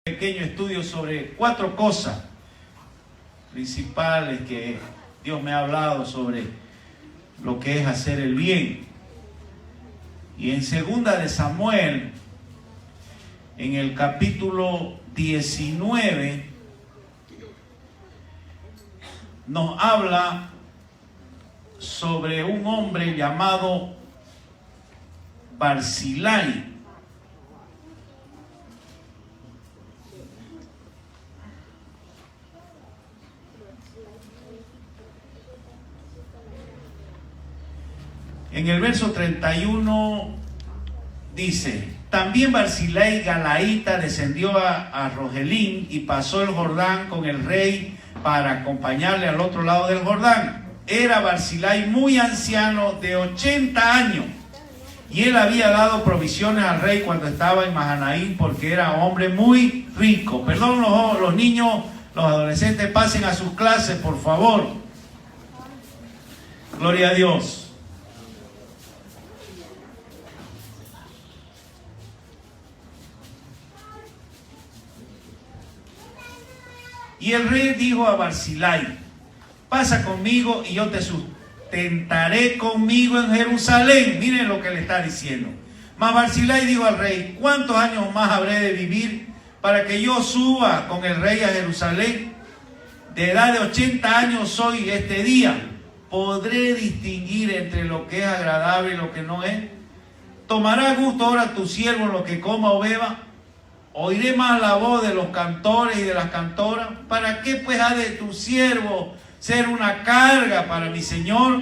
Pequeño estudio sobre 4 cosas principales que Dios me ha hablado sobre lo que es hacer el bien. Y en 2 de Samuel, en el capítulo 19, nos habla sobre un hombre llamado Barzillai. En el verso 31 dice: también Barzillai Galaíta descendió a Rogelín y pasó el Jordán con el rey para acompañarle al otro lado del Jordán. Era Barzillai muy anciano, de 80 años, y él había dado provisiones al rey cuando estaba en Mahanaim, porque era hombre muy rico. Perdón, los niños, los adolescentes, pasen a sus clases, por favor. Gloria a Dios. Y el rey dijo a Barzillai: pasa conmigo y yo te sustentaré conmigo en Jerusalén. Miren lo que le está diciendo. Mas Barzillai dijo al rey: ¿cuántos años más habré de vivir para que yo suba con el rey a Jerusalén? De edad de 80 años soy este día. ¿Podré distinguir entre lo que es agradable y lo que no es? ¿Tomará gusto ahora tu siervo en lo que coma o beba? ¿Oiré más la voz de los cantores y de las cantoras? ¿Para qué pues ha de tu siervo ser una carga para mi señor?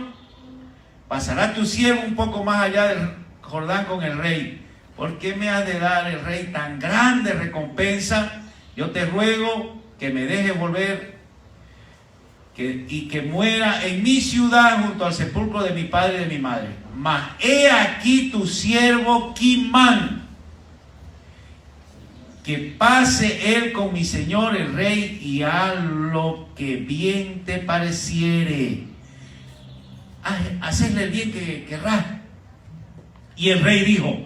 ¿Pasará tu siervo un poco más allá del Jordán con el rey? ¿Por qué me ha de dar el rey tan grande recompensa? Yo te ruego que me dejes volver y que muera en mi ciudad junto al sepulcro de mi padre y de mi madre. Mas he aquí tu siervo Kimán, que pase él con mi señor el rey y haz lo que bien te pareciere. Hacerle el bien que querrás. Y el rey dijo: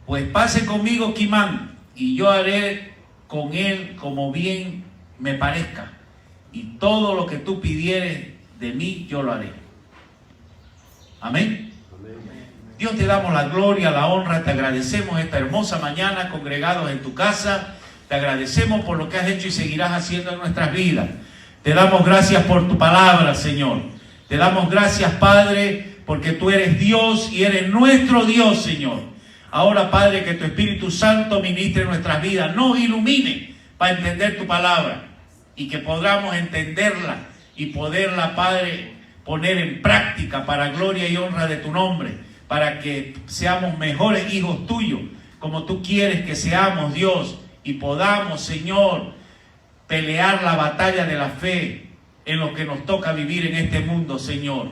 pues pase conmigo Kimán, y yo haré con él como bien me parezca, y todo lo que tú pidieres de mí yo lo haré. Amén. Dios, te damos la gloria, la honra, te agradecemos esta hermosa mañana congregados en tu casa. Te agradecemos por lo que has hecho y seguirás haciendo en nuestras vidas. Te damos gracias por tu palabra, Señor. Te damos gracias, Padre, porque tú eres Dios y eres nuestro Dios, Señor. Ahora, Padre, que tu Espíritu Santo ministre en nuestras vidas, nos ilumine para entender tu palabra y que podamos entenderla y poderla, Padre, poner en práctica para gloria y honra de tu nombre, para que seamos mejores hijos tuyos, como tú quieres que seamos, Dios, y podamos, Señor, pelear la batalla de la fe en lo que nos toca vivir en este mundo, Señor.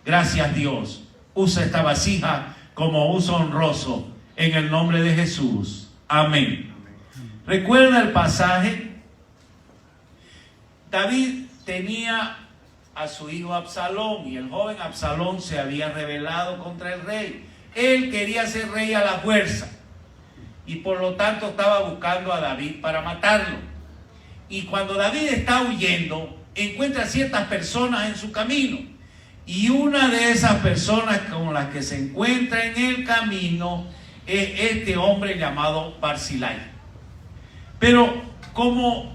Gracias, Dios. Usa esta vasija como uso honroso, en el nombre de Jesús. Amén. ¿Recuerda el pasaje? David tenía a su hijo Absalón, y el joven Absalón se había rebelado contra el rey. Él quería ser rey a la fuerza, y por lo tanto estaba buscando a David para matarlo. Y cuando David está huyendo, encuentra ciertas personas en su camino, y una de esas personas con las que se encuentra en el camino es este hombre llamado Barzillai. Pero como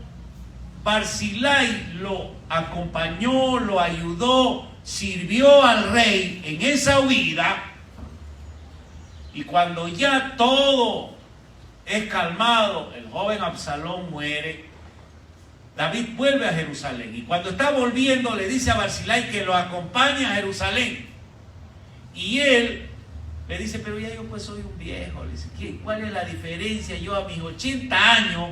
Barzillai lo acompañó, lo ayudó, sirvió al rey en esa huida, y cuando ya todo es calmado, el joven Absalón muere, David vuelve a Jerusalén, y cuando está volviendo le dice a Barzillai que lo acompañe a Jerusalén, y él le dice: pero ya yo pues soy un viejo. Le dice: ¿cuál es la diferencia yo a mis 80 años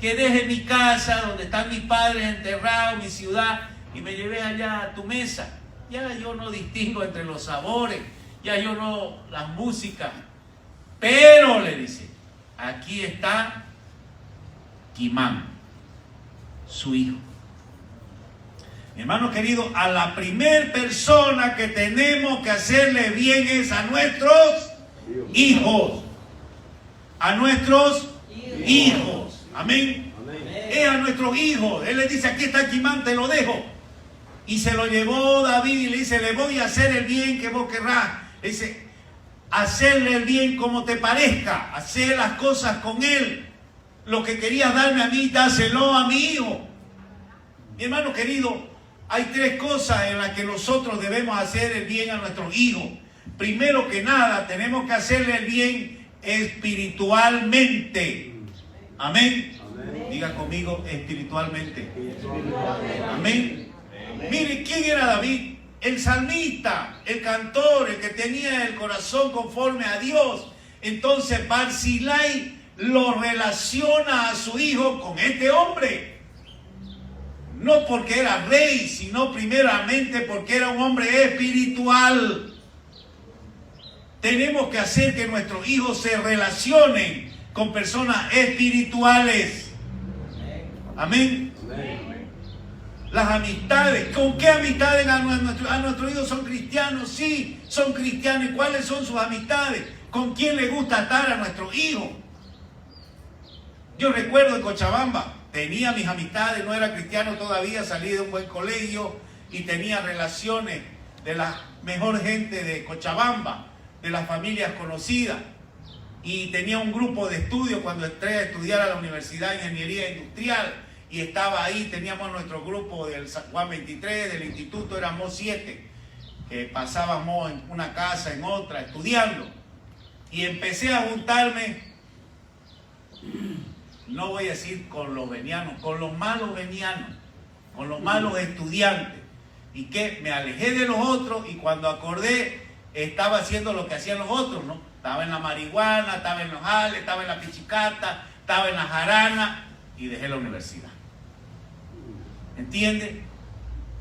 que deje mi casa donde están mis padres enterrados, mi ciudad, y me llevé allá a tu mesa? Ya yo no distingo entre los sabores, ya yo no las músicas. Pero, le dice, aquí está Kimán, su hijo. Mi hermano querido, a la primer persona que tenemos que hacerle bien es a nuestros hijos. A nuestros hijos. Amén. Es a nuestros hijos. Él les dice, aquí está Quimán, te lo dejo. Y se lo llevó David y le dice, le voy a hacer el bien que vos querrás. Le dice, hacerle el bien como te parezca, hacer las cosas con él. Lo que querías darme a mí, dáselo a mi hijo. Mi hermano querido, hay tres cosas en las que nosotros debemos hacer el bien a nuestros hijos. Primero que nada, tenemos que hacerle el bien espiritualmente. Amén. Amén. Diga conmigo, espiritualmente. Amén. Mire, ¿quién era David? El salmista, el cantor, el que tenía el corazón conforme a Dios. Entonces Barzillai lo relaciona a su hijo con este hombre. No porque era rey, sino primeramente porque era un hombre espiritual. Tenemos que hacer que nuestros hijos se relacionen con personas espirituales. Amén. Las amistades, ¿con qué amistades a nuestros hijos son cristianos? Sí, son cristianos. ¿Y cuáles son sus amistades? ¿Con quién le gusta estar a nuestros hijos? Yo recuerdo en Cochabamba, tenía mis amistades, no era cristiano todavía, salí de un buen colegio y tenía relaciones de la mejor gente de Cochabamba, de las familias conocidas. Y tenía un grupo de estudio cuando entré a estudiar a la Universidad de Ingeniería Industrial. Y estaba ahí, teníamos nuestro grupo del San Juan 23, del instituto, éramos 7, que pasábamos en una casa, en otra, estudiando. Y empecé a juntarme, no voy a decir con los venianos, con los malos venianos, con los malos estudiantes. Y que me alejé de los otros y cuando acordé, estaba haciendo lo que hacían los otros, ¿no? Estaba en la marihuana, estaba en los jales, estaba en la pichicata, estaba en la jarana y dejé la universidad. ¿Entiende?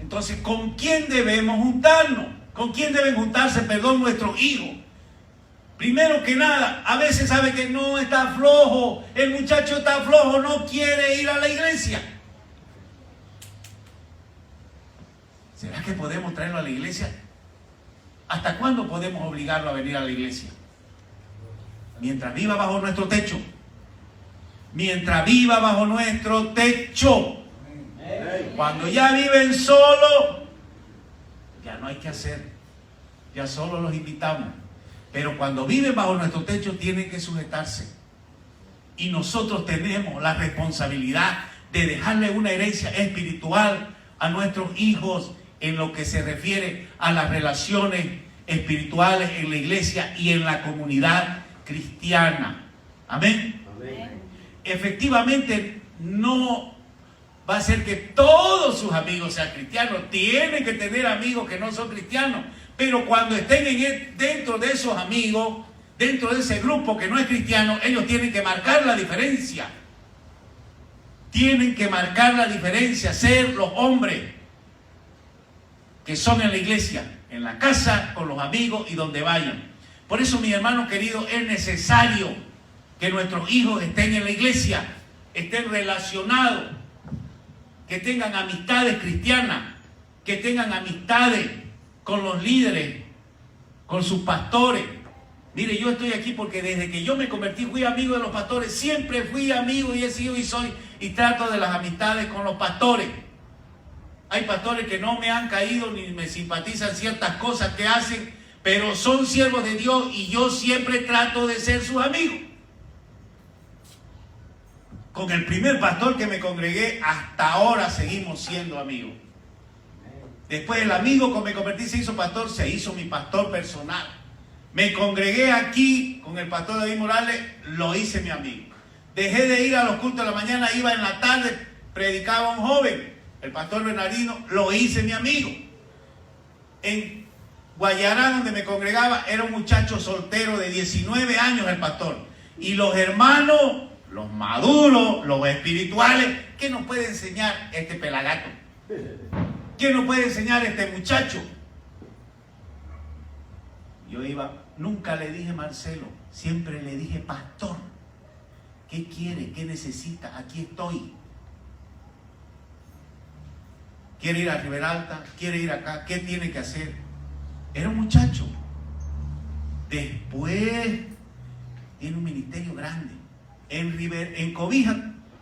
Entonces, ¿con quién debemos juntarnos? ¿Con quién deben juntarse, perdón, nuestros hijos? Primero que nada, a veces sabe que no está flojo, el muchacho está flojo, no quiere ir a la iglesia. ¿Será que podemos traerlo a la iglesia? ¿Hasta cuándo podemos obligarlo a venir a la iglesia? Mientras viva bajo nuestro techo. Mientras viva bajo nuestro techo. Cuando ya viven solo, ya no hay que hacer. Ya solo los invitamos. Pero cuando viven bajo nuestro techo, tienen que sujetarse. Y nosotros tenemos la responsabilidad de dejarle una herencia espiritual a nuestros hijos en lo que se refiere a las relaciones espirituales en la iglesia y en la comunidad cristiana. Amén. Amén. Efectivamente, no va a ser que todos sus amigos sean cristianos. Tienen que tener amigos que no son cristianos. Pero cuando estén dentro de esos amigos, dentro de ese grupo que no es cristiano, ellos tienen que marcar la diferencia. Tienen que marcar la diferencia, ser los hombres que son en la iglesia, en la casa, con los amigos y donde vayan. Por eso, mi hermano querido, es necesario que nuestros hijos estén en la iglesia, estén relacionados, que tengan amistades cristianas, que tengan amistades con los líderes, con sus pastores. Mire, yo estoy aquí porque desde que yo me convertí fui amigo de los pastores, siempre fui amigo y he sido y soy y trato de las amistades con los pastores. Hay pastores que no me han caído ni me simpatizan ciertas cosas que hacen, pero son siervos de Dios y yo siempre trato de ser sus amigos. Con el primer pastor que me congregué, hasta ahora seguimos siendo amigos. Después el amigo que me convertí se hizo pastor, se hizo mi pastor personal. Me congregué aquí con el pastor David Morales, lo hice mi amigo. Dejé de ir a los cultos de la mañana, iba en la tarde, predicaba un joven, el pastor Bernardino, lo hice mi amigo. En Guayará, donde me congregaba, era un muchacho soltero de 19 años el pastor. Y los hermanos, los maduros, los espirituales, ¿qué nos puede enseñar este pelagato? ¿Qué nos puede enseñar este muchacho? Yo iba, nunca le dije Marcelo, siempre le dije pastor. ¿Qué quiere? ¿Qué necesita? Aquí estoy. ¿Quiere ir a Riberalta? ¿Quiere ir acá? ¿Qué tiene que hacer? Era un muchacho. Después tiene un ministerio grande. En Cobija,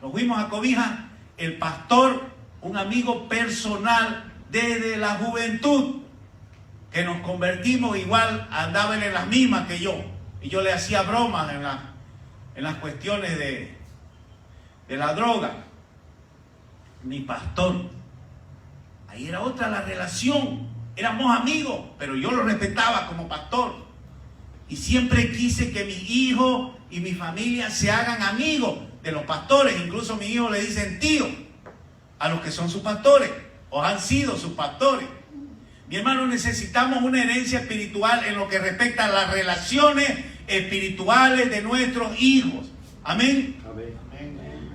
nos fuimos a Cobija, el pastor, un amigo personal desde la juventud, que nos convertimos, igual andaba en las mismas que yo, y yo le hacía bromas en las cuestiones de la droga. Mi pastor, ahí era otra la relación, éramos amigos, pero yo lo respetaba como pastor, y siempre quise que mis hijos y mi familia se hagan amigos de los pastores. Incluso mis hijos le dicen tío a los que son sus pastores o han sido sus pastores. Mi hermano, necesitamos una herencia espiritual en lo que respecta a las relaciones espirituales de nuestros hijos. Amén.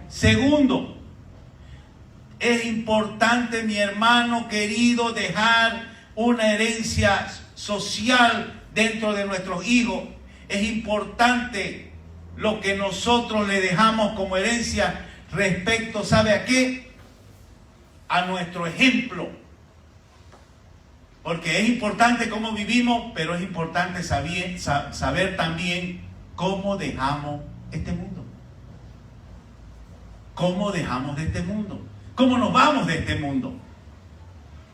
Segundo, es importante, mi hermano querido, dejar una herencia social dentro de nuestros hijos. Es importante lo que nosotros le dejamos como herencia respecto, ¿sabe a qué? A nuestro ejemplo. Porque es importante cómo vivimos, pero es importante saber también cómo dejamos este mundo. ¿Cómo dejamos de este mundo? ¿Cómo nos vamos de este mundo?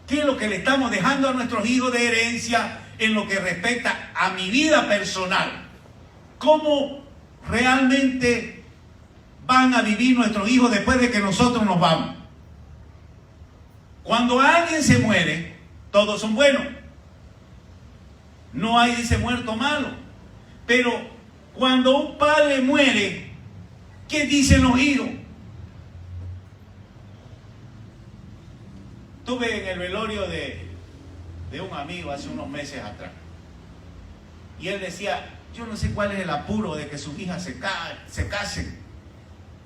¿Qué es lo que le estamos dejando a nuestros hijos de herencia en lo que respecta a mi vida personal? ¿Cómo realmente van a vivir nuestros hijos después de que nosotros nos vamos? Cuando alguien se muere, todos son buenos. No hay, dice, muerto malo. Pero cuando un padre muere, ¿qué dicen los hijos? Estuve en el velorio de un amigo hace unos meses atrás. Y él decía, yo no sé cuál es el apuro de que sus hijas se casen.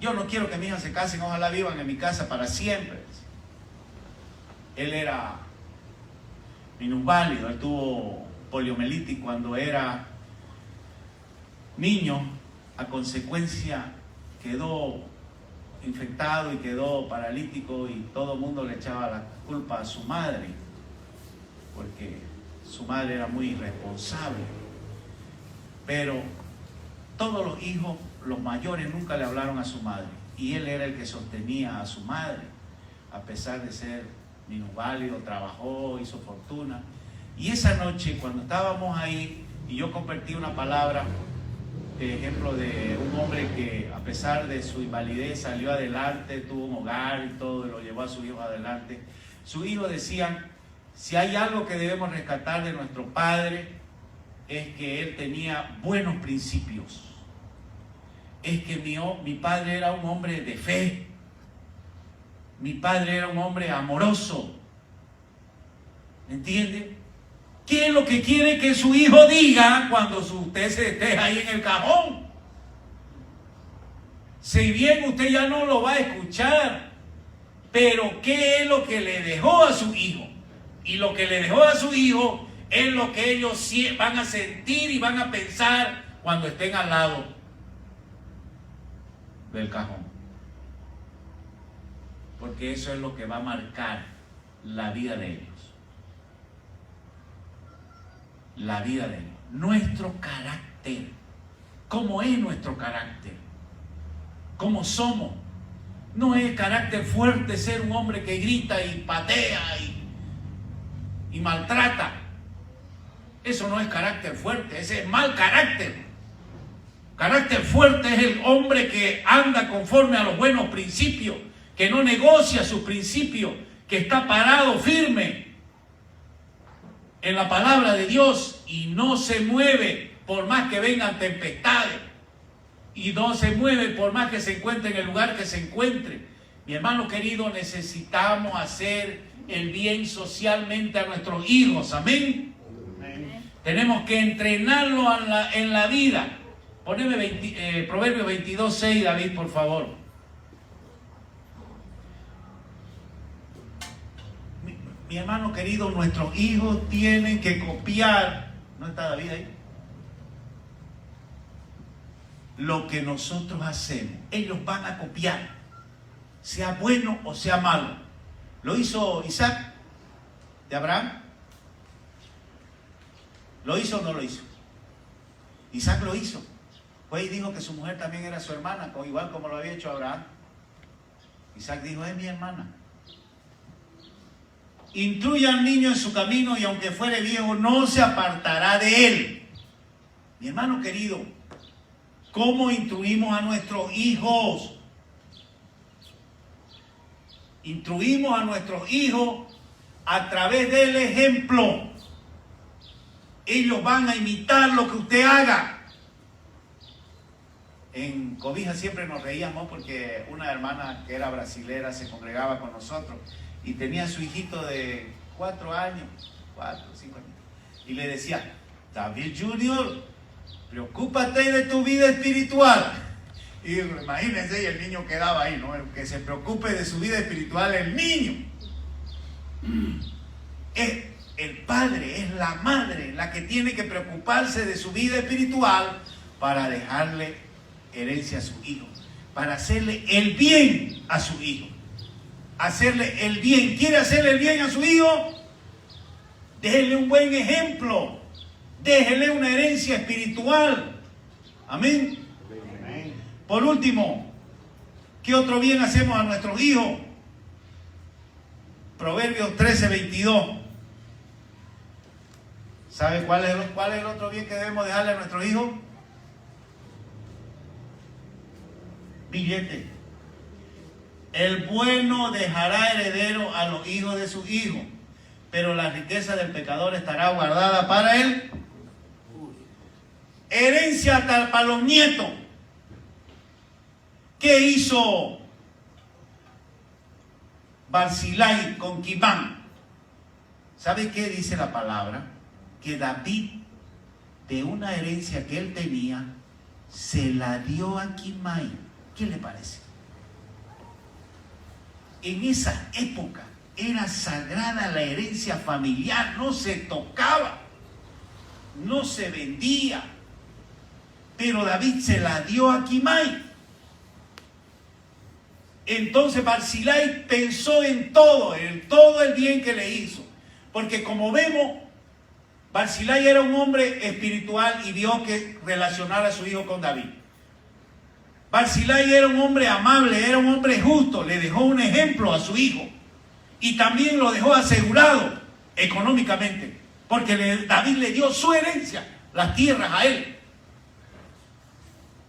Yo no quiero que mis hijas se casen, ojalá vivan en mi casa para siempre. Él era minusválido, él tuvo poliomielitis cuando era niño, a consecuencia quedó infectado y quedó paralítico, y todo el mundo le echaba la culpa a su madre, porque su madre era muy irresponsable. Pero todos los hijos, los mayores, nunca le hablaron a su madre, y él era el que sostenía a su madre, a pesar de ser minusválido, trabajó, hizo fortuna. Y esa noche, cuando estábamos ahí, y yo compartí una palabra, ejemplo de un hombre que a pesar de su invalidez salió adelante, tuvo un hogar y todo, y lo llevó a su hijo adelante. Sus hijos decían, si hay algo que debemos rescatar de nuestro padre, es que él tenía buenos principios. Es que mi padre era un hombre de fe. Mi padre era un hombre amoroso. ¿Me entiende? ¿Qué es lo que quiere que su hijo diga cuando usted se esté ahí en el cajón? Si bien usted ya no lo va a escuchar, pero ¿qué es lo que le dejó a su hijo? Y lo que le dejó a su hijo es lo que ellos van a sentir y van a pensar cuando estén al lado del cajón. Porque eso es lo que va a marcar la vida de ellos. La vida de ellos. Nuestro carácter. ¿Cómo es nuestro carácter? ¿Cómo somos? No es carácter fuerte ser un hombre que grita y patea y maltrata. Eso no es carácter fuerte, ese es mal carácter. Carácter fuerte es el hombre que anda conforme a los buenos principios, que no negocia sus principios, que está parado firme en la palabra de Dios y no se mueve por más que vengan tempestades, y no se mueve por más que se encuentre en el lugar que se encuentre. Mi hermano querido, necesitamos hacer el bien socialmente a nuestros hijos. Amén. Tenemos que entrenarlo en la vida. Poneme Proverbios 22:6, David, por favor. Mi hermano querido, nuestros hijos tienen que copiar, ¿no está David ahí? Lo que nosotros hacemos. Ellos van a copiar, sea bueno o sea malo. ¿Lo hizo Isaac de Abraham? ¿Lo hizo o no lo hizo? Isaac lo hizo. Pues dijo que su mujer también era su hermana, igual como lo había hecho Abraham. Isaac dijo, es mi hermana. Instruye al niño en su camino y aunque fuere viejo no se apartará de él. Mi hermano querido, ¿cómo instruimos a nuestros hijos? Instruimos a nuestros hijos a través del ejemplo. Ellos van a imitar lo que usted haga. En Cobija siempre nos reíamos porque una hermana que era brasilera se congregaba con nosotros y tenía a su hijito de 4 años, 4, 5 años, y le decía, David Junior, preocúpate de tu vida espiritual. Y imagínense, y el niño quedaba ahí, ¿no? Que se preocupe de su vida espiritual el niño. Es el padre, es la madre la que tiene que preocuparse de su vida espiritual para dejarle herencia a su hijo, para hacerle el bien a su hijo. Hacerle el bien. ¿Quiere hacerle el bien a su hijo? Déjele un buen ejemplo. Déjele una herencia espiritual. Amén. Amén. Por último, ¿qué otro bien hacemos a nuestros hijos? Proverbios 13:22. ¿Sabe cuál es el otro bien que debemos dejarle a nuestros hijos? Billete. El bueno dejará heredero a los hijos de sus hijos, pero la riqueza del pecador estará guardada para él. Herencia hasta para los nietos. ¿Qué hizo Barzillai con Quimán? ¿Sabe qué dice la palabra? Que David, de una herencia que él tenía, se la dio a Quimán. ¿Qué le parece? En esa época era sagrada la herencia familiar, no se tocaba, no se vendía. Pero David se la dio a Quimán. Entonces Barzillai pensó en todo el bien que le hizo. Porque como vemos, Barzillai era un hombre espiritual y vio que relacionar a su hijo con David. Barzillai era un hombre amable, era un hombre justo, le dejó un ejemplo a su hijo y también lo dejó asegurado económicamente, porque David le dio su herencia, las tierras a él.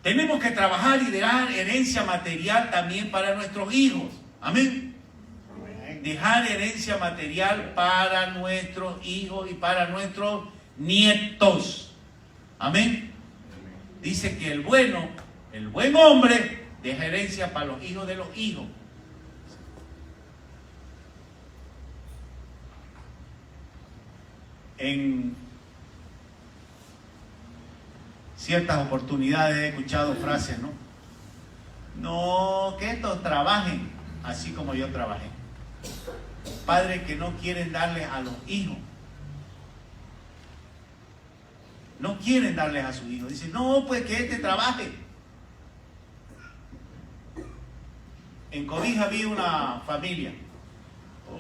Tenemos que trabajar y dejar herencia material también para nuestros hijos. Amén. Dejar herencia material para nuestros hijos y para nuestros nietos. Amén. Dice que el buen hombre deja herencia para los hijos de los hijos. En ciertas oportunidades he escuchado frases, ¿no? No, que estos trabajen así como yo trabajé. Padres que no quieren darles a los hijos. No quieren darles a sus hijos. Dicen, no, pues que este trabaje. En Cobija había una familia.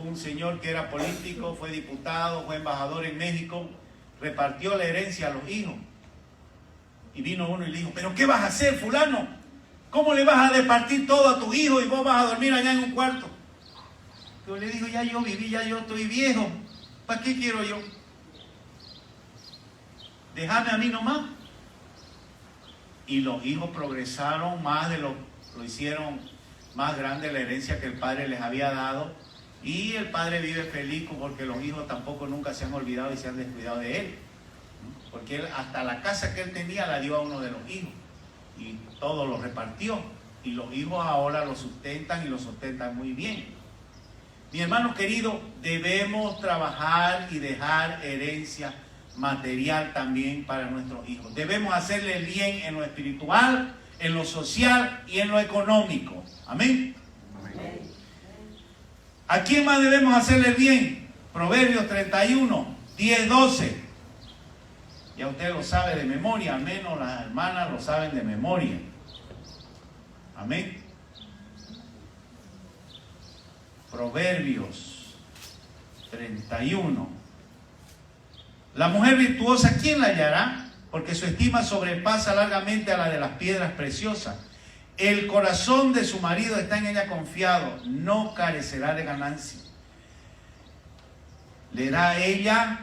Un señor que era político, fue diputado, fue embajador en México, repartió la herencia a los hijos. Y vino uno y le dijo, ¿pero qué vas a hacer, fulano? ¿Cómo le vas a repartir todo a tu hijo y vos vas a dormir allá en un cuarto? Pero le dijo, ya yo viví, ya yo estoy viejo. ¿Para qué quiero yo? Déjame a mí nomás. Y los hijos progresaron más de lo hicieron más grande la herencia que el padre les había dado. Y el padre vive feliz porque los hijos tampoco nunca se han olvidado y se han descuidado de él. Porque él, hasta la casa que él tenía la dio a uno de los hijos. Y todo lo repartió. Y los hijos ahora lo sustentan y lo sustentan muy bien. Mi hermano querido, debemos trabajar y dejar herencia material también para nuestros hijos. Debemos hacerle el bien en lo espiritual, en lo social y en lo económico. Amén. Amén. ¿A quién más debemos hacerle el bien? Proverbios 31, 10, 12. Ya usted lo sabe de memoria, al menos las hermanas lo saben de memoria. Amén. Proverbios 31. La mujer virtuosa, ¿quién la hallará? Porque su estima sobrepasa largamente a la de las piedras preciosas. El corazón de su marido está en ella confiado, no carecerá de ganancia. Le da a ella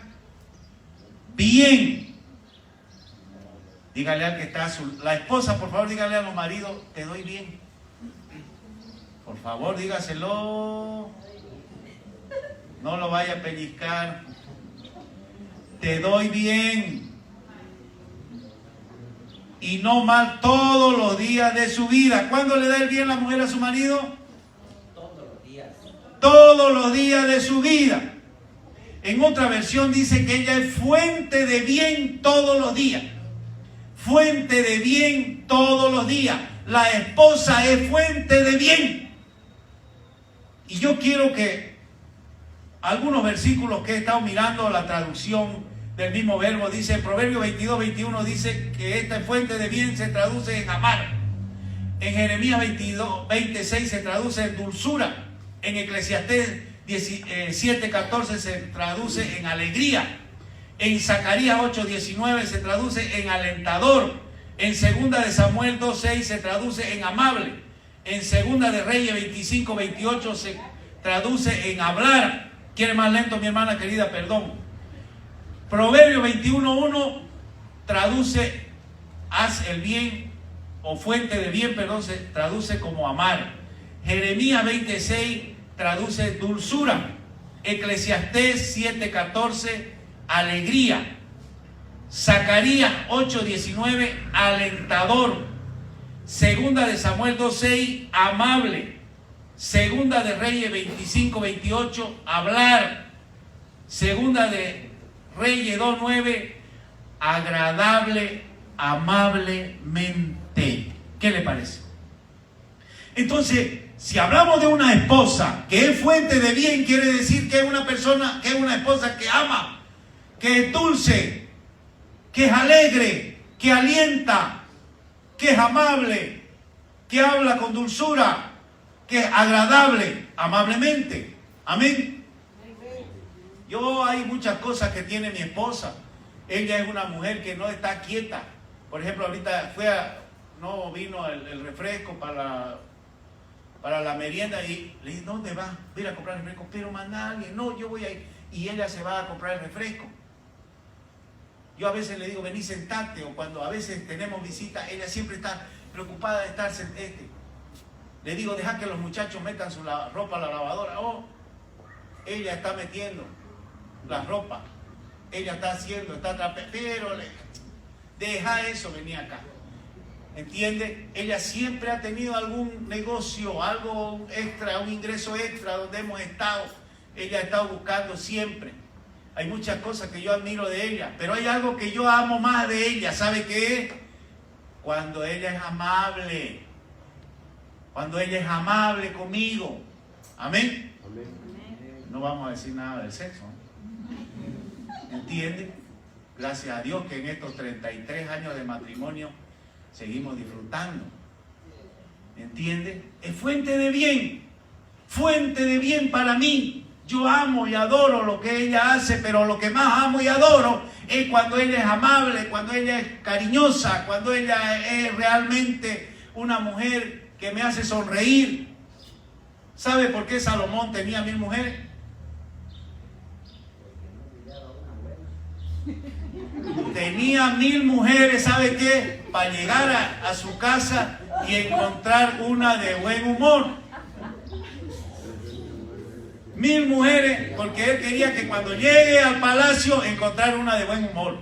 bien. Dígale al que está la esposa, por favor, dígale a los maridos, te doy bien. Por favor, dígaselo. No lo vaya a pellizcar. Te doy bien. Y no mal todos los días de su vida. ¿Cuándo le da el bien la mujer a su marido? Todos los días. Todos los días de su vida. En otra versión dice que ella es fuente de bien todos los días. Fuente de bien todos los días. La esposa es fuente de bien. Y yo quiero que algunos versículos que he estado mirando, la traducción del mismo verbo, dice en Proverbios 22-21, dice que esta fuente de bien se traduce en amar. En Jeremías 22-26 se traduce en dulzura. En Eclesiastés 7-14 se traduce en alegría. En Zacarías 8:19 se traduce en alentador. En 2 de Samuel 2:6 se traduce en amable. En 2 de Reyes 25-28 se traduce en hablar. ¿Quiere más lento, mi hermana querida? Perdón. Proverbios 21:1 traduce haz el bien, o fuente de bien, perdón, se traduce como amar. Jeremías 26 traduce dulzura. Eclesiastés 7:14 alegría. Zacarías 8:19 alentador. 2 de Samuel 2:6 amable. 2 de Reyes 25-28 hablar. 2 de Reyes 2:9 agradable, amablemente. ¿Qué le parece? Entonces, si hablamos de una esposa que es fuente de bien, quiere decir que es una persona, que es una esposa que ama, que es dulce, que es alegre, que alienta, que es amable, que habla con dulzura, que es agradable, amablemente. Amén. Yo hay muchas cosas que tiene mi esposa. Ella es una mujer que no está quieta. Por ejemplo, ahorita no vino el refresco para la merienda y le dije, ¿dónde vas? Voy a ir a comprar el refresco. Pero más nadie, no, yo voy a ir. Y ella se va a comprar el refresco. Yo a veces le digo, vení, sentate, o cuando a veces tenemos visita, ella siempre está preocupada de estar sentada. Le digo, deja que los muchachos metan su ropa a la lavadora. Oh, ella está metiendo la ropa, ella está haciendo, está trapeando, pero deja eso, vení acá. ¿Entiende? Ella siempre ha tenido algún negocio, algo extra, un ingreso extra donde hemos estado. Ella ha estado buscando siempre. Hay muchas cosas que yo admiro de ella, pero hay algo que yo amo más de ella. ¿Sabe qué es? Cuando ella es amable. Cuando ella es amable conmigo. Amén. No vamos a decir nada del sexo. ¿Entiende? Gracias a Dios que en estos 33 años de matrimonio seguimos disfrutando. ¿Entiende? Es fuente de bien. Fuente de bien para mí. Yo amo y adoro lo que ella hace, pero lo que más amo y adoro es cuando ella es amable, cuando ella es cariñosa, cuando ella es realmente una mujer que me hace sonreír. ¿Sabe por qué Salomón tenía 1000 mujeres? Tenía 1000 mujeres, ¿sabe qué? Para llegar a su casa y encontrar una de buen humor. 1000 mujeres, porque él quería que cuando llegue al palacio encontrar una de buen humor,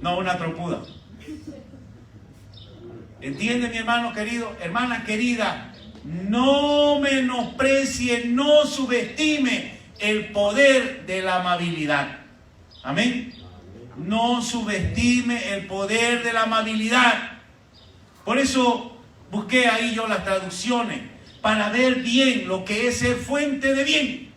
no una trompuda. ¿Entiende, mi hermano querido? Hermana querida, no menosprecie, no subestime el poder de la amabilidad. Amén. No subestime el poder de la amabilidad. Por eso busqué ahí yo las traducciones, para ver bien lo que es ser fuente de bien.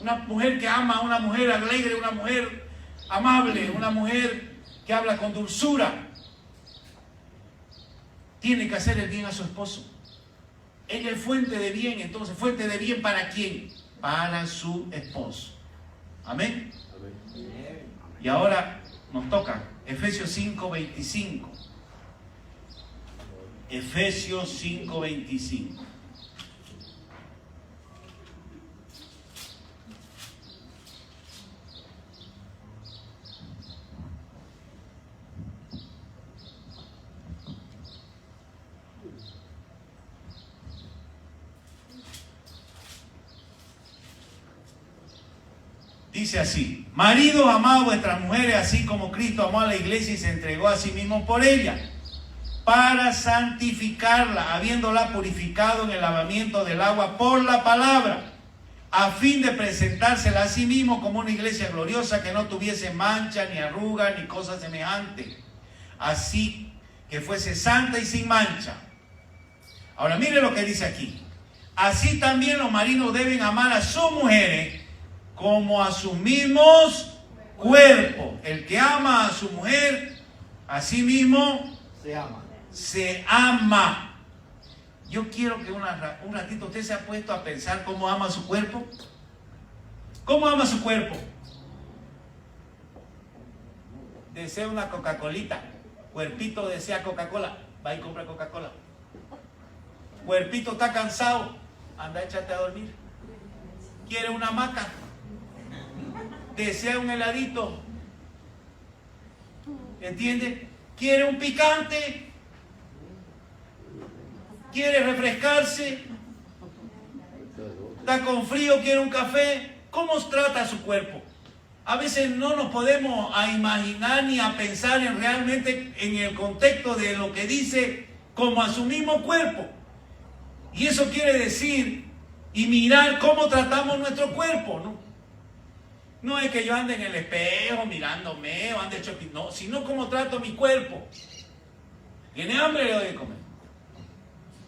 Una mujer que ama, una mujer alegre, una mujer amable, una mujer que habla con dulzura. Tiene que hacer el bien a su esposo. Ella es fuente de bien, entonces, ¿fuente de bien para quién? Para su esposo. Amén. Y ahora nos toca Efesios 5:25. Efesios 5:25. Dice así: maridos, amad a vuestras mujeres, así como Cristo amó a la iglesia y se entregó a sí mismo por ella, para santificarla, habiéndola purificado en el lavamiento del agua por la palabra, a fin de presentársela a sí mismo como una iglesia gloriosa, que no tuviese mancha, ni arruga, ni cosa semejante, así que fuese santa y sin mancha. Ahora mire lo que dice aquí: así también los maridos deben amar a sus mujeres como a sus mismos cuerpos. El que ama a su mujer, a sí mismo se ama. Yo quiero que un ratito usted se ha puesto a pensar cómo ama su cuerpo. ¿Cómo ama su cuerpo? Desea una Coca-Colita. Cuerpito desea Coca-Cola. Va y compra Coca-Cola. Cuerpito está cansado. Anda, échate a dormir. Quiere una hamaca. Desea un heladito. ¿Entiende? Quiere un picante. Quiere refrescarse. Está con frío, quiere un café. ¿Cómo trata su cuerpo? A veces no nos podemos a imaginar ni a pensar en realmente en el contexto de lo que dice como a su mismo cuerpo. Y eso quiere decir y mirar cómo tratamos nuestro cuerpo, ¿no? No es que yo ande en el espejo mirándome o ande hecho, no, sino cómo trato mi cuerpo. ¿Tiene hambre? Le doy de comer.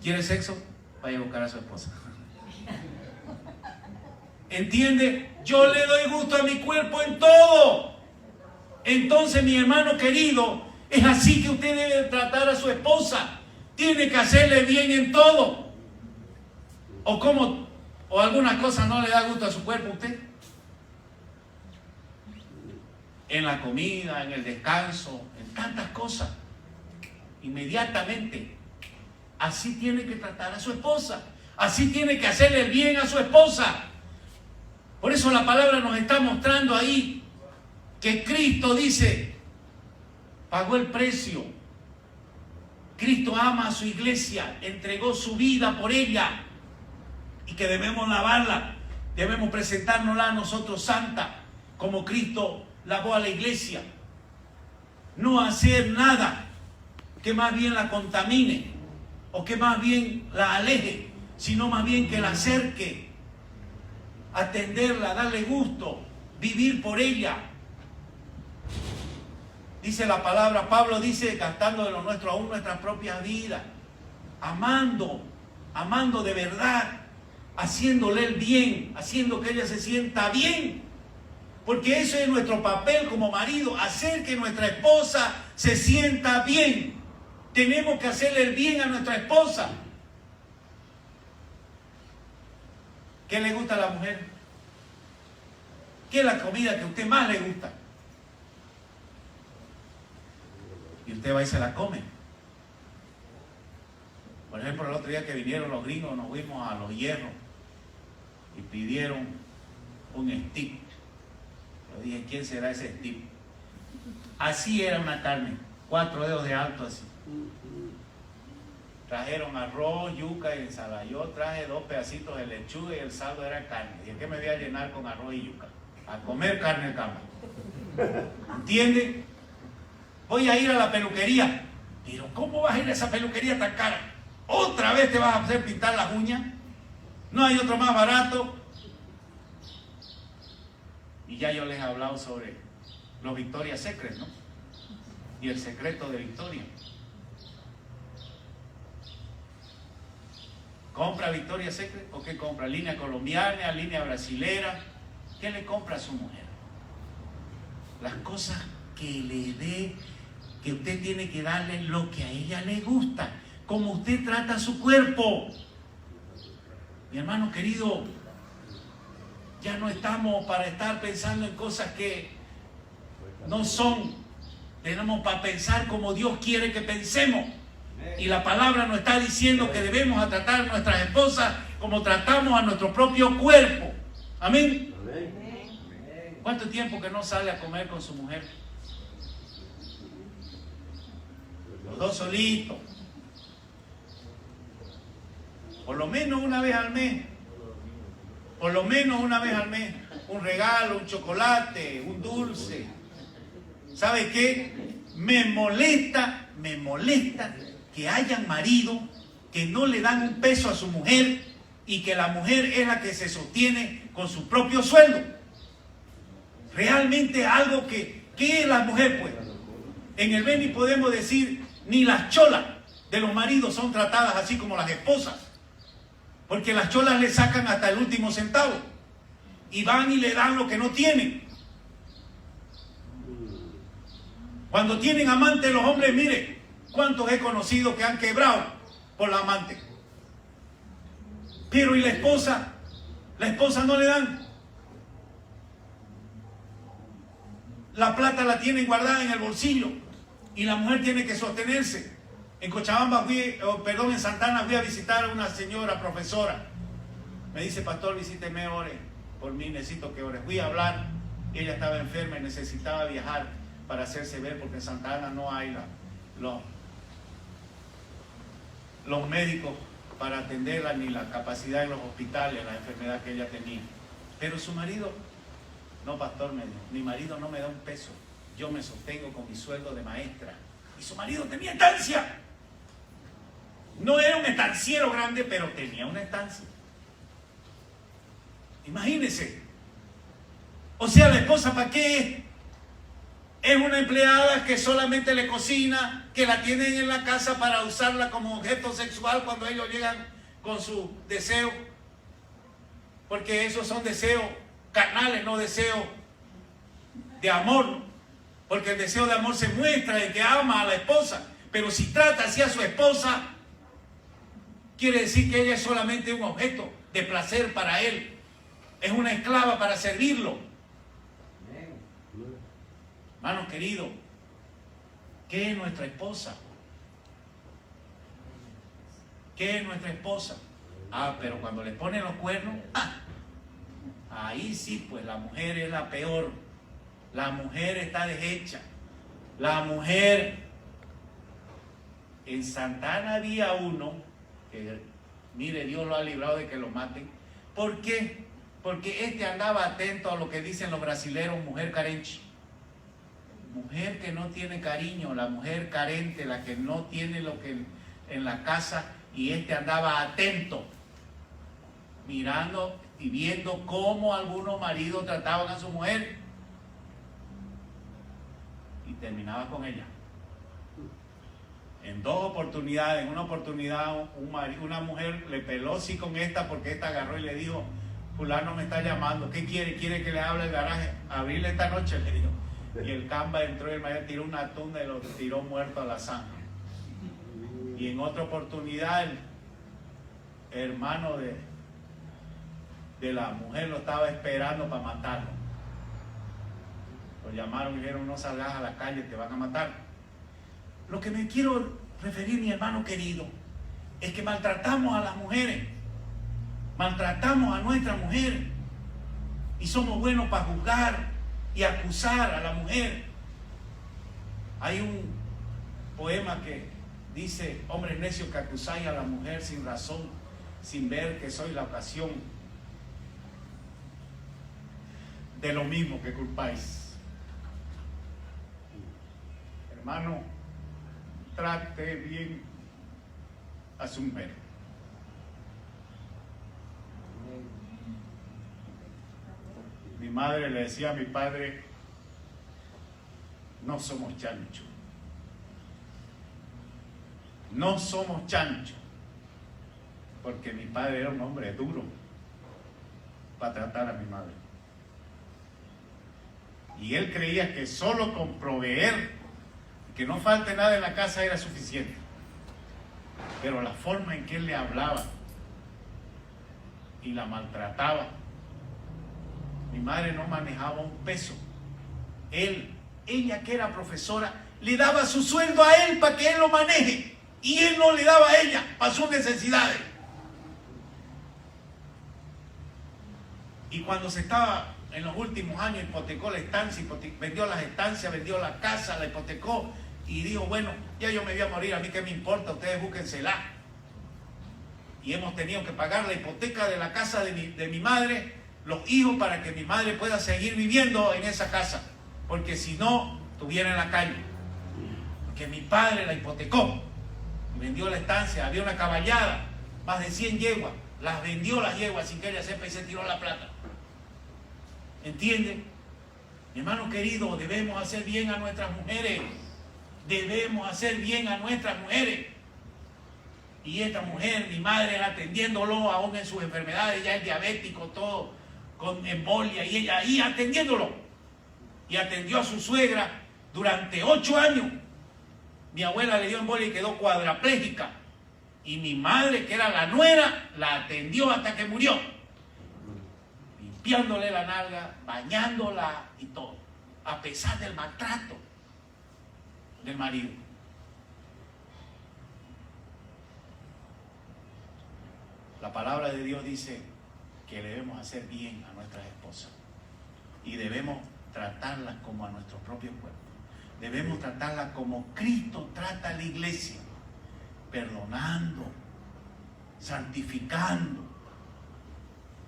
¿Quiere sexo? Vaya a buscar a su esposa. ¿Entiende? Yo le doy gusto a mi cuerpo en todo. Entonces, mi hermano querido, es así que usted debe tratar a su esposa. Tiene que hacerle bien en todo. ¿O algunas cosas no le da gusto a su cuerpo a usted? En la comida, en el descanso, en tantas cosas. Inmediatamente. Así tiene que tratar a su esposa. Así tiene que hacerle el bien a su esposa. Por eso la palabra nos está mostrando ahí que Cristo dice, pagó el precio. Cristo ama a su iglesia, entregó su vida por ella y que debemos lavarla, debemos presentárnosla a nosotros santa, como Cristo lavó a la iglesia. No hacer nada que más bien la contamine o que más bien la aleje, sino más bien que la acerque, atenderla, darle gusto, vivir por ella. Dice la palabra, Pablo dice, gastando de lo nuestro aún nuestras propias vidas, amando de verdad, haciéndole el bien, haciendo que ella se sienta bien, porque eso es nuestro papel como marido, hacer que nuestra esposa se sienta bien. Tenemos que hacerle el bien a nuestra esposa. ¿Qué le gusta a la mujer? ¿Qué es la comida que a usted más le gusta? Y usted va y se la come. Por ejemplo, el otro día que vinieron los gringos, nos fuimos a Los Hierros y pidieron un stick. Yo dije, ¿quién será ese stick? Así era una carne, 4 dedos de alto así. Trajeron arroz, yuca y ensalada. Yo traje 2 pedacitos de lechuga y el saldo era carne. Dije que me voy a llenar con arroz y yuca. A comer carne de campo. ¿Entiende? Voy a ir a la peluquería. Pero ¿cómo vas a ir a esa peluquería tan cara? ¿Otra vez te vas a hacer pintar las uñas? ¿No hay otro más barato? Y ya yo les he hablado sobre los Victoria's Secret, ¿no? Y el secreto de Victoria. ¿Compra Victoria's Secret o qué compra? ¿Línea colombiana, línea brasilera? ¿Qué le compra a su mujer? Las cosas que le dé, que usted tiene que darle lo que a ella le gusta, como usted trata a su cuerpo. Mi hermano querido, ya no estamos para estar pensando en cosas que no son. Tenemos para pensar como Dios quiere que pensemos. Y la palabra nos está diciendo que debemos tratar a nuestras esposas como tratamos a nuestro propio cuerpo. Amén. ¿Cuánto tiempo que no sale a comer con su mujer? Los dos solitos. Por lo menos una vez al mes. Por lo menos una vez al mes. Un regalo, un chocolate, un dulce. ¿Sabe qué? Me molesta que hayan maridos que no le dan un peso a su mujer y que la mujer es la que se sostiene con su propio sueldo. Realmente algo que... ¿Qué es la mujer, pues? En el Beni podemos decir, ni las cholas de los maridos son tratadas así como las esposas. Porque las cholas le sacan hasta el último centavo. Y van y le dan lo que no tienen. Cuando tienen amante los hombres, mire, cuántos he conocido que han quebrado por la amante. Pero ¿y la esposa? La esposa no le dan. La plata la tienen guardada en el bolsillo y la mujer tiene que sostenerse. En Cochabamba en Santana fui a visitar a una señora profesora. Me dice, pastor, visíteme, ore por mí, necesito que ore. Fui a hablar, ella estaba enferma y necesitaba viajar para hacerse ver porque en Santa Ana no hay los médicos para atenderla ni la capacidad en los hospitales, la enfermedad que ella tenía. Pero su marido, no, pastor, me dijo, mi marido no me da un peso, yo me sostengo con mi sueldo de maestra. Y su marido tenía estancia. No era un estanciero grande, pero tenía una estancia. Imagínense. O sea, la esposa, ¿para qué es? Es una empleada que solamente le cocina, que la tienen en la casa para usarla como objeto sexual cuando ellos llegan con su deseo. Porque esos son deseos carnales, no deseos de amor. Porque el deseo de amor se muestra en que ama a la esposa. Pero si trata así a su esposa, quiere decir que ella es solamente un objeto de placer para él. Es una esclava para servirlo. Hermanos queridos, ¿qué es nuestra esposa? ¿Qué es nuestra esposa? Ah, pero cuando le ponen los cuernos, ahí sí, pues la mujer es la peor. La mujer está deshecha. La mujer... En Santana había uno que, mire, Dios lo ha librado de que lo maten. ¿Por qué? Porque andaba atento a lo que dicen los brasileros, mujer carente. Mujer que no tiene cariño, la mujer carente, la que no tiene lo que en la casa, y andaba atento, mirando y viendo cómo algunos maridos trataban a su mujer y terminaba con ella. En dos oportunidades, en una oportunidad una mujer le peló sí con esta porque esta agarró y le dijo, fulano me está llamando, ¿qué quiere? ¿Quiere que le hable el garaje? Abrirle esta noche, le dijo. Y el camba entró y el marido tiró una tunda y lo tiró muerto a la zanja. Y en otra oportunidad el hermano de la mujer lo estaba esperando para matarlo. Lo llamaron y dijeron, no salgas a la calle, te van a matar. Lo que me quiero referir, mi hermano querido, es que maltratamos a las mujeres. Maltratamos a nuestra mujer. Y somos buenos para juzgar y acusar a la mujer. Hay un poema que dice, hombres necios que acusáis a la mujer sin razón, sin ver que soy la ocasión de lo mismo que culpáis. Hermano, trate bien a su mujer. Mi madre le decía a mi padre, no somos chanchos. No somos chanchos. Porque mi padre era un hombre duro para tratar a mi madre. Y él creía que solo con proveer, que no falte nada en la casa era suficiente. Pero la forma en que él le hablaba y la maltrataba, mi madre no manejaba un peso. Ella que era profesora, le daba su sueldo a él para que él lo maneje. Y él no le daba a ella para sus necesidades. Y cuando se estaba en los últimos años, hipotecó la estancia, vendió las estancias, vendió la casa, la hipotecó y dijo, bueno, ya yo me voy a morir, a mí qué me importa, ustedes búsquensela. Y hemos tenido que pagar la hipoteca de la casa de mi madre, los hijos, para que mi madre pueda seguir viviendo en esa casa, porque si no, estuviera en la calle. Porque mi padre la hipotecó y vendió la estancia, había una caballada, más de 100 yeguas, las vendió las yeguas sin que ella sepa y se tiró la plata. ¿Entienden? Mi hermano querido, debemos hacer bien a nuestras mujeres. Debemos hacer bien a nuestras mujeres. Y esta mujer, mi madre, atendiéndolo aún en sus enfermedades, ya es diabético, todo con embolia, y ella ahí atendiéndolo. Y atendió a su suegra durante 8 años. Mi abuela le dio embolia y quedó cuadraplégica. Y mi madre, que era la nuera, la atendió hasta que murió. Limpiándole la nalga, bañándola y todo. A pesar del maltrato del marido. La palabra de Dios dice que debemos hacer bien a nuestras esposas. Y debemos tratarlas como a nuestro propio cuerpo. Debemos tratarlas como Cristo trata a la iglesia. Perdonando, santificando.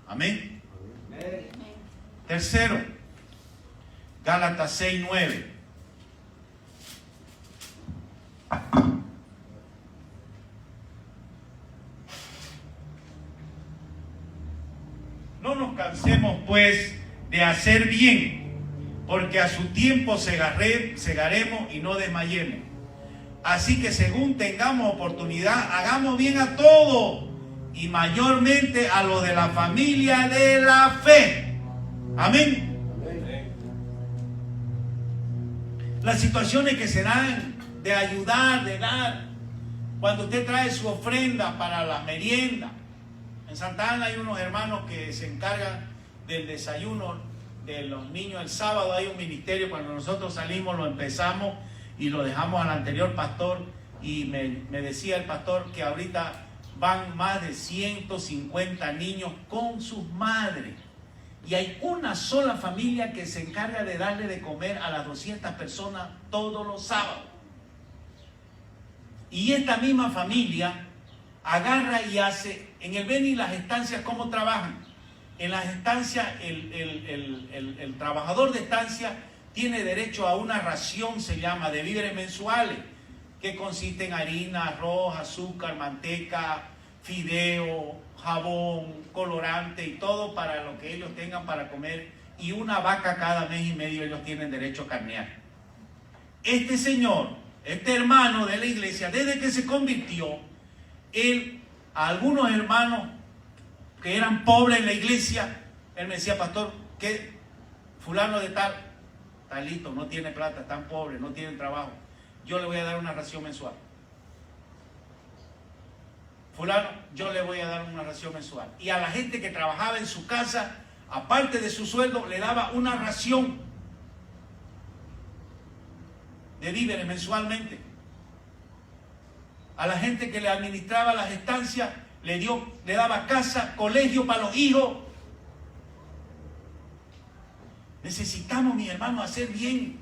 Amén. Amén. Tercero, Gálatas 6:9. No nos cansemos pues de hacer bien, porque a su tiempo segaremos y no desmayemos. Así que según tengamos oportunidad, hagamos bien a todos y mayormente a los de la familia de la fe. Amén. Amén. Las situaciones que se dan de ayudar, de dar, cuando usted trae su ofrenda para la merienda. En Santa Ana hay unos hermanos que se encargan del desayuno de los niños el sábado. Hay un ministerio, cuando nosotros salimos lo empezamos y lo dejamos al anterior pastor, y me decía el pastor que ahorita van más de 150 niños con sus madres, y hay una sola familia que se encarga de darle de comer a las 200 personas todos los sábados. Y esta misma familia agarra y hace en el Beni las estancias. ¿Cómo trabajan? En las estancias el trabajador de estancia tiene derecho a una ración, se llama, de víveres mensuales, que consiste en harina, arroz, azúcar, manteca, fideo, jabón, colorante y todo para lo que ellos tengan para comer, y una vaca cada mes y medio ellos tienen derecho a carnear. Este señor, este hermano de la iglesia, desde que se convirtió, a algunos hermanos que eran pobres en la iglesia, él me decía, pastor, ¿qué? Fulano de tal, talito, no tiene plata, están pobres, no tienen trabajo, yo le voy a dar una ración mensual. Fulano, yo le voy a dar una ración mensual. Y a la gente que trabajaba en su casa, aparte de su sueldo, le daba una ración de víveres mensualmente. A la gente que le administraba las estancias, le daba casa, colegio para los hijos. Necesitamos, mis hermanos, hacer bien,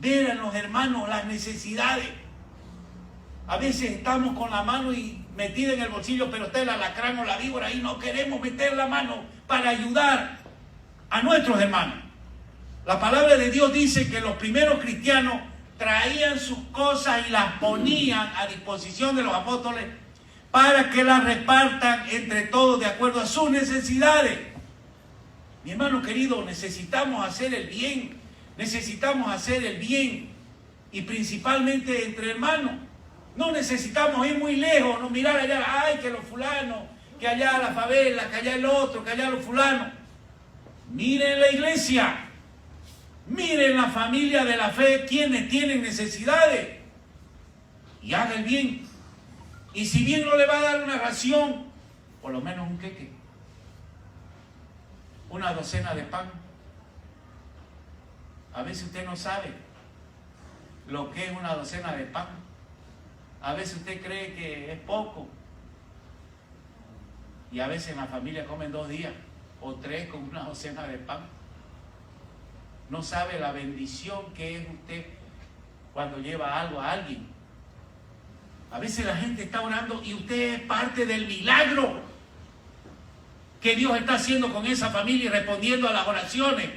ver a los hermanos las necesidades. A veces estamos con la mano metida en el bolsillo, pero está el alacrán o la víbora ahí, no queremos meter la mano para ayudar a nuestros hermanos. La palabra de Dios dice que los primeros cristianos traían sus cosas y las ponían a disposición de los apóstoles para que las repartan entre todos de acuerdo a sus necesidades. Mi hermano querido, necesitamos hacer el bien, y principalmente entre hermanos. No necesitamos ir muy lejos, no mirar allá, ay, que los fulanos, que allá la favela, que allá el otro, que allá los fulanos. Miren la iglesia, miren la familia de la fe, quienes tienen necesidades, y haga el bien. Y si bien no le va a dar una ración, por lo menos un queque, una docena de pan. A veces usted no sabe lo que es una docena de pan. A veces usted cree que es poco. Y a veces en la familia comen 2 días o 3 con una docena de pan. No sabe la bendición que es usted cuando lleva algo a alguien. A veces la gente está orando y usted es parte del milagro que Dios está haciendo con esa familia y respondiendo a las oraciones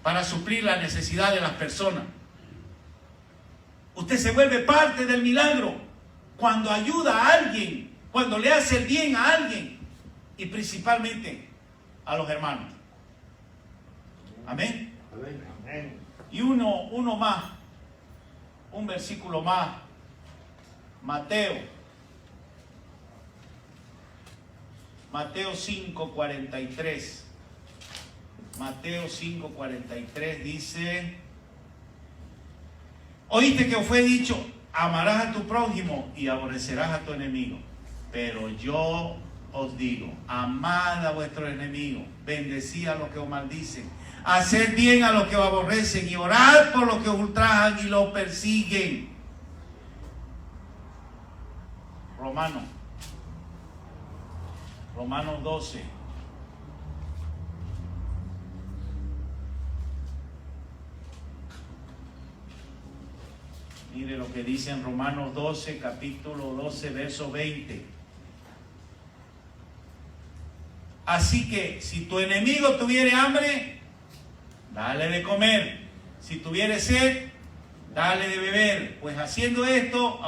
para suplir la necesidad de las personas. Usted se vuelve parte del milagro cuando ayuda a alguien, cuando le hace el bien a alguien y principalmente a los hermanos. Amén. Amén. Y uno más, un versículo más. Mateo 5:43. Mateo 5:43 dice: oíste que os fue dicho, amarás a tu prójimo y aborrecerás a tu enemigo. Pero yo os digo, amad a vuestros enemigos, bendecid a los que os maldicen, haced bien a los que os aborrecen y orad por los que os ultrajan y los persiguen. Romanos 12. Mire lo que dice en Romanos 12, capítulo 12, verso 20. Así que si tu enemigo tuviere hambre, dale de comer. Si tuviere sed, dale de beber. Pues haciendo esto,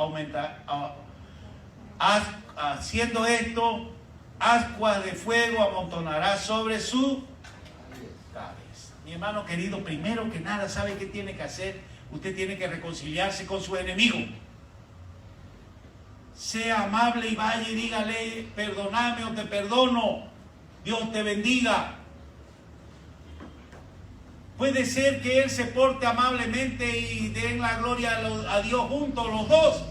ascuas de fuego amontonará sobre su cabeza. Mi hermano querido, primero que nada, ¿sabe qué tiene que hacer? Usted tiene que reconciliarse con su enemigo. Sea amable y vaya y dígale, perdóname o te perdono. Dios te bendiga. Puede ser que él se porte amablemente y den la gloria a Dios juntos los dos.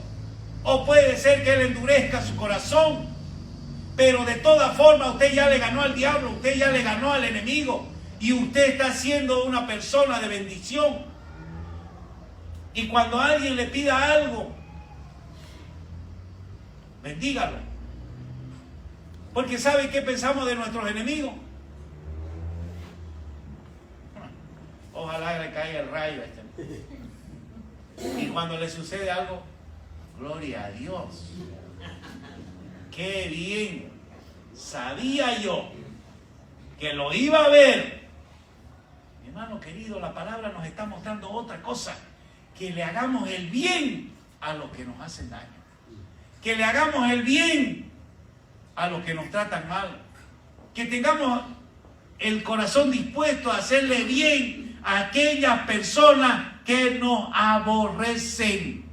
O puede ser que él endurezca su corazón. Pero de todas formas usted ya le ganó al diablo, usted ya le ganó al enemigo. Y usted está siendo una persona de bendición. Y cuando alguien le pida algo, bendígalo. Porque ¿sabe qué pensamos de nuestros enemigos? Ojalá le caiga el rayo. Y cuando le sucede algo, gloria a Dios. Qué bien. Sabía yo que lo iba a ver. Mi hermano querido, la palabra nos está mostrando otra cosa. Que le hagamos el bien a los que nos hacen daño. Que le hagamos el bien a los que nos tratan mal. Que tengamos el corazón dispuesto a hacerle bien a aquellas personas que nos aborrecen.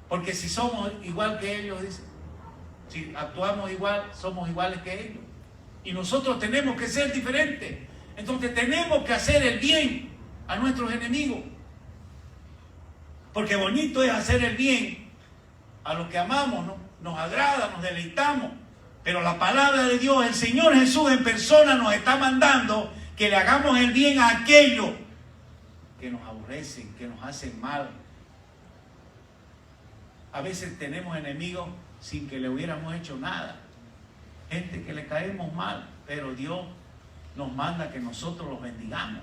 Porque si somos igual que ellos, dice, si actuamos igual, somos iguales que ellos. Y nosotros tenemos que ser diferentes. Entonces tenemos que hacer el bien a nuestros enemigos. Porque bonito es hacer el bien a los que amamos, ¿no? Nos agrada, nos deleitamos. Pero la palabra de Dios, el Señor Jesús en persona nos está mandando que le hagamos el bien a aquellos que nos aborrecen, que nos hacen mal. A veces tenemos enemigos sin que le hubiéramos hecho nada. Gente que le caemos mal, pero Dios nos manda que nosotros los bendigamos.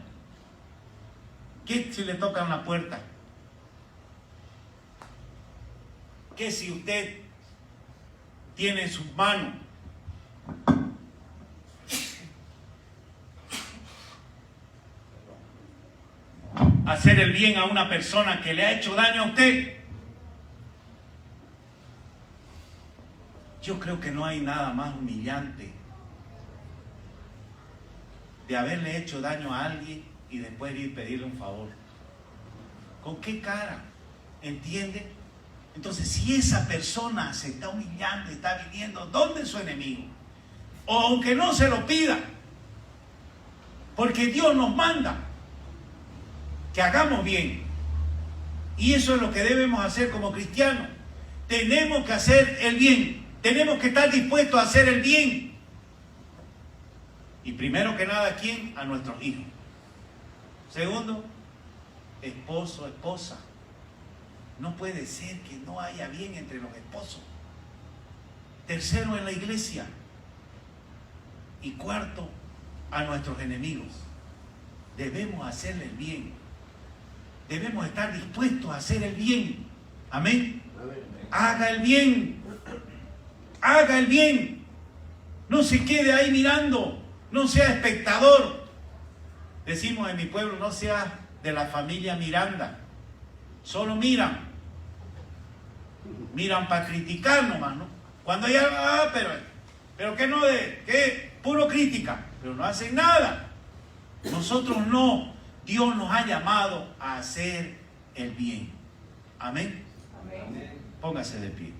¿Qué si le tocan la puerta? ¿Qué si usted tiene en sus manos hacer el bien a una persona que le ha hecho daño a usted? Yo creo que no hay nada más humillante de haberle hecho daño a alguien y después ir a pedirle un favor. ¿Con qué cara? ¿Entiende? Entonces, si esa persona se está humillando y está viniendo donde su enemigo, o aunque no se lo pida, porque Dios nos manda que hagamos bien, y eso es lo que debemos hacer como cristianos. Tenemos que hacer el bien, tenemos que estar dispuestos a hacer el bien. Y primero que nada, ¿a quién? A nuestros hijos. Segundo, esposo, esposa. No puede ser que no haya bien entre los esposos. Tercero, en la iglesia. Y cuarto, a nuestros enemigos. Debemos hacerle el bien. Debemos estar dispuestos a hacer el bien. Amén. Haga el bien. Haga el bien. No se quede ahí mirando. No sea espectador. Decimos en mi pueblo, no sea de la familia Miranda. Solo miran. Miran para criticar nomás, ¿no? Cuando hay algo, pero que no que puro crítica, pero no hacen nada. Nosotros no. Dios nos ha llamado a hacer el bien. Amén. Amén. Póngase de pie.